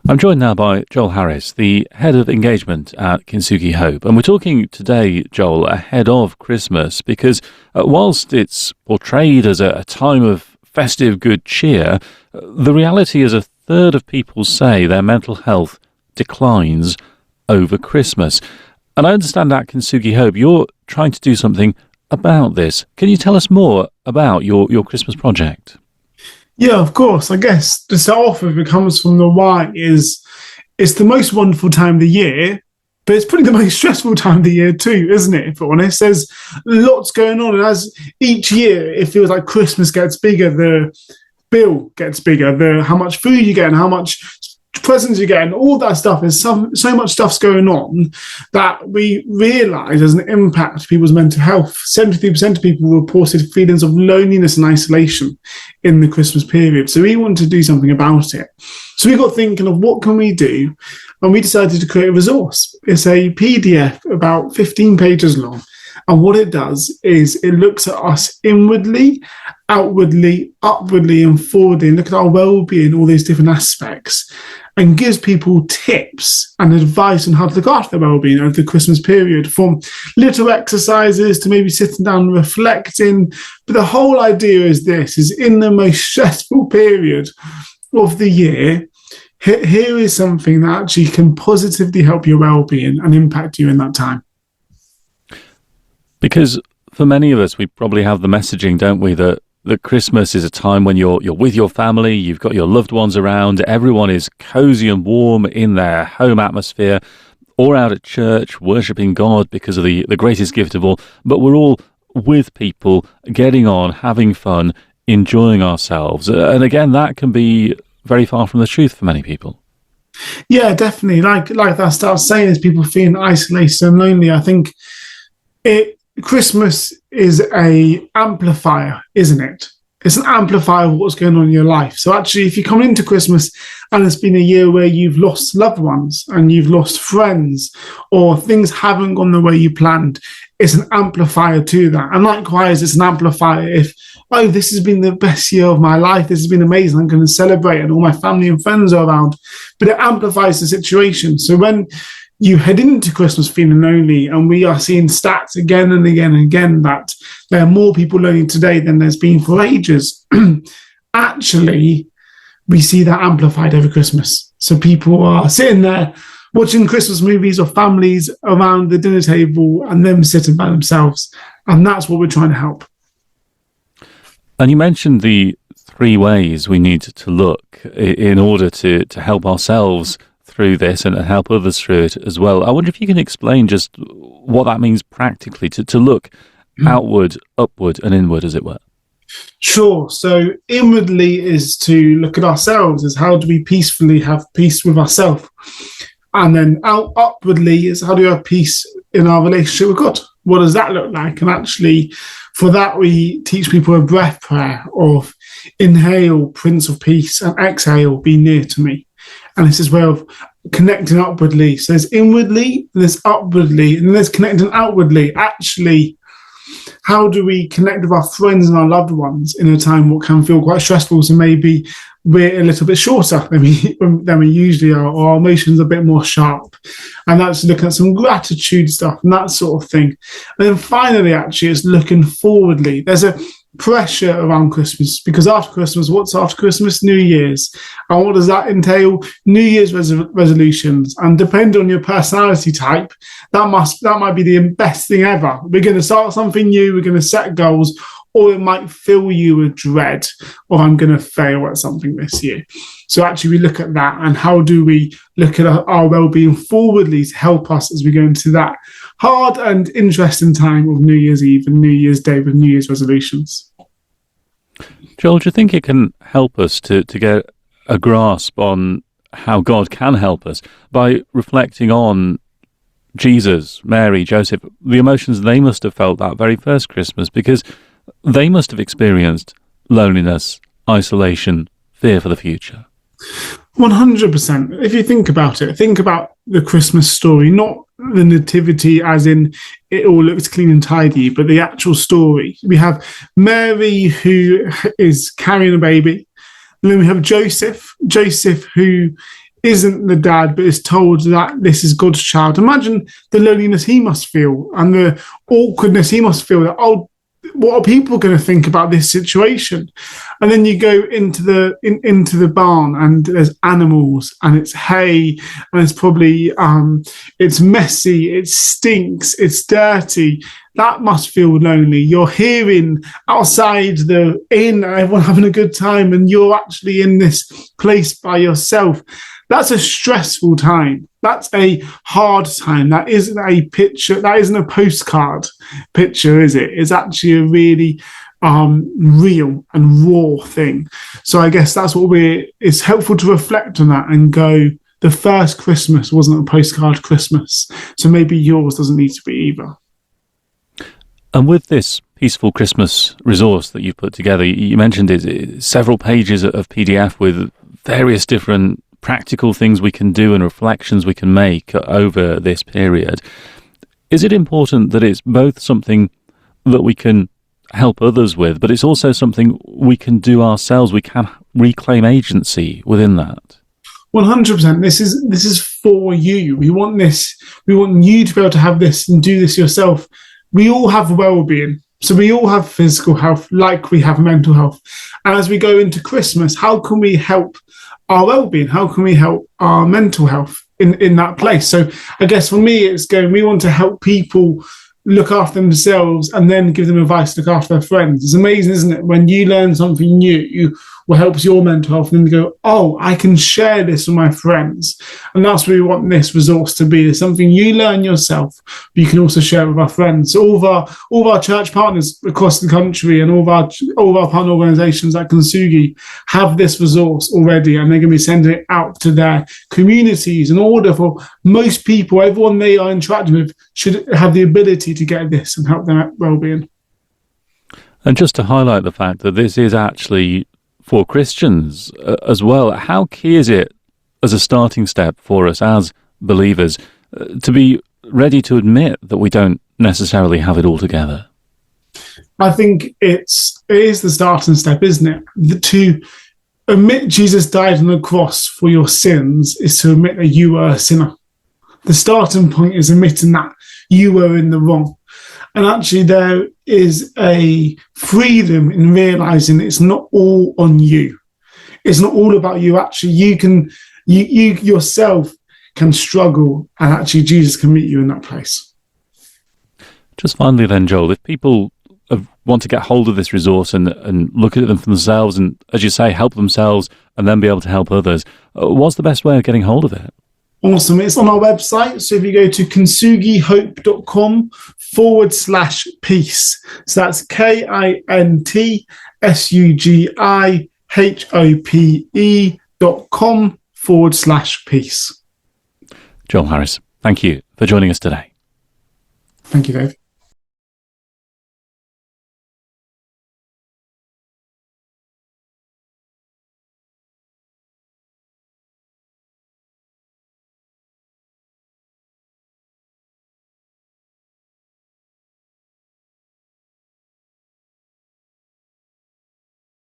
I'm joined now by Joel Harris, the Head of Engagement at Kintsugi Hope. And we're talking today, Joel, ahead of Christmas, because whilst it's portrayed as a time of festive good cheer, the reality is a third of people say their mental health declines over Christmas. And I understand at Kintsugi Hope, you're trying to do something about this. Can you tell us more about your Christmas project? Yeah, of course. I guess to start off with, it comes from the why is it's the most wonderful time of the year, but it's probably the most stressful time of the year too, isn't it? If we're honest, there's lots going on, and as each year it feels like Christmas gets bigger, the bill gets bigger, the how much food you get and how much presents you get and all that stuff. There's so much stuff's going on that we realise there's an impact to people's mental health. 73% of people reported feelings of loneliness and isolation in the Christmas period. So we want to do something about it. So we got thinking of what can we do, and we decided to create a resource. It's a PDF about 15 pages long. And what it does is it looks at us inwardly, outwardly, upwardly, and forwardly, and look at our well-being, all these different aspects, and gives people tips and advice on how to look after their well-being over the Christmas period, from little exercises to maybe sitting down and reflecting. But the whole idea is this, is in the most stressful period of the year, here is something that actually can positively help your well-being and impact you in that time. Because for many of us, we probably have the messaging, don't we, that Christmas is a time when you're with your family, you've got your loved ones around, everyone is cozy and warm in their home atmosphere, or out at church worshipping God because of the greatest gift of all. But we're all with people, getting on, having fun, enjoying ourselves. And again, that can be very far from the truth for many people. Yeah, definitely. Like I started saying, is people feeling isolated and lonely. I think Christmas is a amplifier, isn't it? It's an amplifier of what's going on in your life. So actually, if you come into Christmas and it's been a year where you've lost loved ones and you've lost friends, or things haven't gone the way you planned, it's an amplifier to that. And likewise, it's an amplifier if, oh, this has been the best year of my life, this has been amazing, I'm going to celebrate, and all my family and friends are around. But it amplifies the situation. So when you head into Christmas feeling lonely, and we are seeing stats again and again and again that there are more people lonely today than there's been for ages. Actually, we see that amplified over Christmas. So people are sitting there watching Christmas movies, or families around the dinner table and them sitting by themselves. And that's what we're trying to help. And you mentioned the three ways we need to look in order to help ourselves through this and help others through it as well. I wonder if you can explain just what that means practically, to look outward, upward and inward, as it were. Sure. So inwardly is to look at ourselves, is how do we peacefully have peace with ourselves? And then upwardly is how do we have peace in our relationship with God? What does that look like? And actually, for that, we teach people a breath prayer of inhale, Prince of Peace, and exhale, be near to me. And it's this way of connecting upwardly. So there's inwardly, there's upwardly, and then there's connecting outwardly. Actually, how do we connect with our friends and our loved ones in a time what can feel quite stressful? So maybe we're a little bit shorter than we usually are, or our emotions are a bit more sharp. And that's looking at some gratitude stuff and that sort of thing. And then finally, actually, it's looking forwardly. There's a pressure around Christmas, because after Christmas, what's after Christmas? New Year's. And what does that entail? New Year's resolutions. And depending on your personality type, that might be the best thing ever. We're going to start something new, we're going to set goals, or it might fill you with dread, or I'm going to fail at something this year. So actually we look at that, and how do we look at our well-being forwardly to help us as we go into that hard and interesting time of New Year's Eve and New Year's Day with New Year's resolutions. Joel, do you think it can help us to get a grasp on how God can help us by reflecting on Jesus, Mary, Joseph, the emotions they must have felt that very first Christmas, because they must have experienced loneliness, isolation, fear for the future? 100%. If you think about it, think about the Christmas story, not the nativity as in it all looks clean and tidy, but the actual story. We have Mary, who is carrying a baby. And then we have Joseph who isn't the dad, but is told that this is God's child. Imagine the loneliness he must feel and the awkwardness he must feel. That, oh, what are people going to think about this situation? And then you go into the barn, and there's animals, and it's hay, and it's probably it's messy, it stinks, it's dirty. That must feel lonely. You're hearing outside the inn, everyone having a good time, and you're actually in this place by yourself. That's a stressful time. That's a hard time. That isn't a picture. That isn't a postcard picture, is it? It's actually a really real and raw thing. So I guess that's what it's helpful to reflect on that and go, the first Christmas wasn't a postcard Christmas. So maybe yours doesn't need to be either. And with this Peaceful Christmas resource that you've put together, you mentioned several pages of PDF with various different practical things we can do and reflections we can make over this period. Is it important that it's both something that we can help others with, but it's also something we can do ourselves? We can reclaim agency within that. 100%. This is for you. We want this. We want you to be able to have this and do this yourself. We all have well-being. So we all have physical health like we have mental health. And as we go into Christmas, how can we help our well-being? How can we help our mental health in that place? So I guess for me, we want to help people look after themselves and then give them advice to look after their friends. It's amazing, isn't it? When you learn something new, what helps your mental health, and then you go, oh, I can share this with my friends. And that's what we want this resource to be. It's something you learn yourself, but you can also share with our friends. So all of our church partners across the country and all of our partner organisations like Kintsugi have this resource already, and they're going to be sending it out to their communities in order for most people, everyone they are interacting with, should have the ability to get this and help their well-being. And just to highlight the fact that this is actually for Christians as well, how key is it as a starting step for us as believers to be ready to admit that we don't necessarily have it all together? I think it is the starting step, isn't it? To admit Jesus died on the cross for your sins is to admit that you were a sinner. The starting point is admitting that you were in the wrong. And actually there is a freedom in realizing it's not all on you. It's not all about you. Actually, you yourself can struggle, and actually Jesus can meet you in that place. Just finally then, Joel, if people want to get hold of this resource and look at them for themselves and, as you say, help themselves and then be able to help others, what's the best way of getting hold of it? Awesome. It's on our website. So if you go to kintsugihope.com/peace. So that's KINTSUGIHOPE.com/peace. Joel Harris, thank you for joining us today. Thank you, Dave.